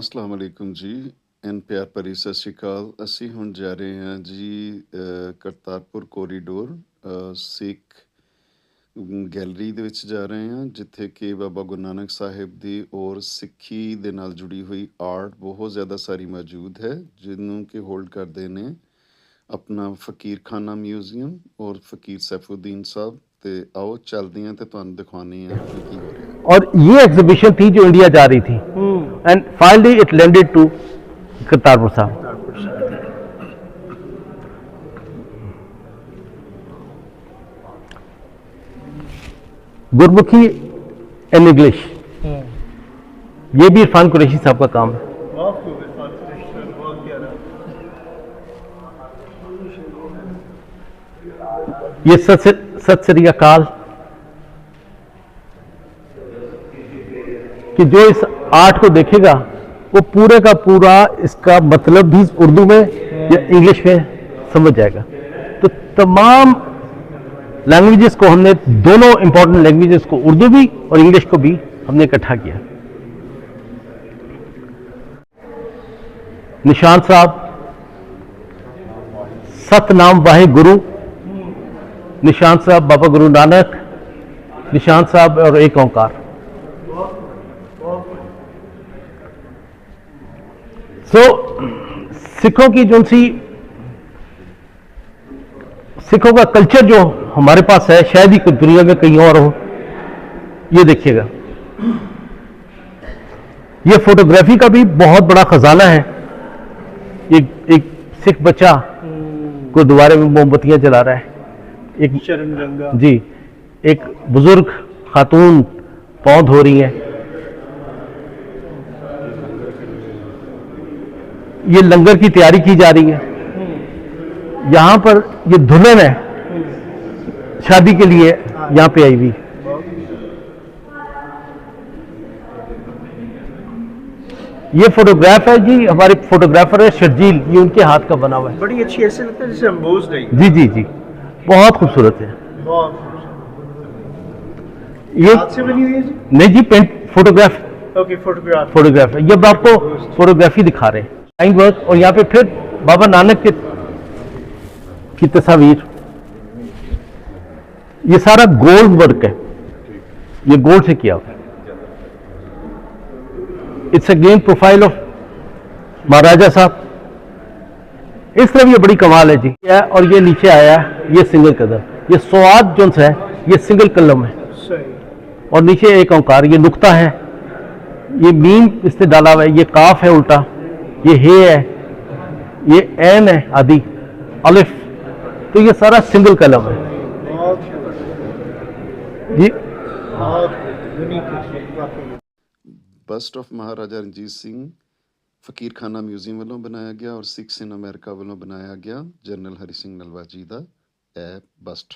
अस्सलाम वालेकुम जी ਐਨ ਪਿਆਰ ਭਰੀ ਸਤਿ ਸ਼੍ਰੀ ਅਕਾਲ। ਅਸੀਂ ਹੁਣ ਜਾ ਰਹੇ ਹਾਂ ਜੀ ਕਰਤਾਰਪੁਰ ਕੋਰੀਡੋਰ ਸਿੱਖ ਗੈਲਰੀ ਦੇ ਵਿੱਚ ਜਾ ਰਹੇ ਹਾਂ, ਜਿੱਥੇ ਕਿ ਬਾਬਾ ਗੁਰੂ ਨਾਨਕ ਸਾਹਿਬ ਦੀ ਔਰ ਸਿੱਖੀ ਦੇ ਨਾਲ ਜੁੜੀ ਹੋਈ ਆਰਟ ਬਹੁਤ ਜ਼ਿਆਦਾ ਸਾਰੀ ਮੌਜੂਦ ਹੈ, ਜਿਹਨੂੰ ਕਿ ਹੋਲਡ ਕਰਦੇ ਨੇ ਆਪਣਾ ਫਕੀਰ ਖਾਨਾ ਮਿਊਜ਼ੀਅਮ ਔਰ ਫਕੀਰ ਸੈਫੁਦੀਨ ਸਾਹਿਬ। ਤੇ ਆਓ ਚੱਲਦੇ ਹਾਂ ਤੇ ਤੁਹਾਨੂੰ ਦਿਖਾਉਂਦੇ ਹਾਂ ਕਿ ਕੀ ਹੋ ਰਿਹਾ ਹੈ। और ये एग्जीबिशन थी जो इंडिया जा रही थी and finally it landed to Kartarpur Sahib. Gurmukhi and English, ये भी इरफान कुरैशी साहब का काम है। ये सत श्री अकाल कि जो इस आर्ट को देखेगा वो पूरे का पूरा इसका मतलब भी उर्दू में या इंग्लिश में समझ जाएगा। तो तमाम लैंग्वेजेस को हमने, दोनों इंपॉर्टेंट लैंग्वेजेस को, उर्दू भी और इंग्लिश को भी हमने इकट्ठा किया। निशान साहब, सतनाम वाहे गुरु, निशान साहब बाबा गुरु नानक, निशान साहब और एक ओंकार। सिखों की जो सी सिखों का कल्चर जो हमारे पास है, शायद ही दुनिया में कहीं और हो। ये देखिएगा, ये फोटोग्राफी का भी बहुत बड़ा खजाना है। एक सिख बच्चा गुरुद्वारे में मोमबत्तियां जला रहा है, एक शरण गंगा जी, एक बुजुर्ग खातून पांव धो रही है। ये लंगर की तैयारी की जा रही है। यहां पर ये दुल्हन है, शादी के लिए यहां पे आई हुई। ये फोटोग्राफ है जी, हमारे फोटोग्राफर है शर्जील, ये उनके हाथ का बना हुआ है। बड़ी अच्छी, ऐसे लगता है जैसे एम्बोस्ड है। जी जी जी, बहुत खूबसूरत है। ये हाथ से बनी हुई है जी? नहीं जी, पेंट फोटोग्राफ। ओके, फोटोग्राफ है। ये अब आपको फोटोग्राफी दिखा रहे हैं, लाइन वर्क। और यहाँ पे फिर बाबा नानक की तस्वीर। ये सारा गोल्ड वर्क है, ये गोल्ड से किया हुआ है। इट्स अगेन प्रोफाइल ऑफ महाराजा साहब। इस तरफ ये बड़ी कमाल है जी। और ये नीचे आया, ये सिंगल कदम, ये स्वाद जो है ये सिंगल कलम है। और नीचे एक ओंकार, ये नुक्ता है, ये मीम इसने डाला हुआ है, ये काफ है उल्टा, ये हे है, ये एन है आदि, अलिफ। तो ये सारा सिंगल कलम है जी। ਬਸਟ ਆਫ ਮਹਾਰਾਜਾ ਰਣਜੀਤ ਸਿੰਘ ਫਕੀਰ ਖਾਨਾ ਮਿਊਜ਼ੀਅਮ ਵੱਲੋਂ ਬਣਾਇਆ ਗਿਆ ਔਰ ਸਿੱਖਸ ਇਨ ਅਮਰੀਕਾ ਵੱਲੋਂ ਬਣਾਇਆ ਗਿਆ ਜਨਰਲ ਹਰੀ ਸਿੰਘ ਨਲਵਾ ਜੀ ਦਾ ਇਹ ਬਸਟ।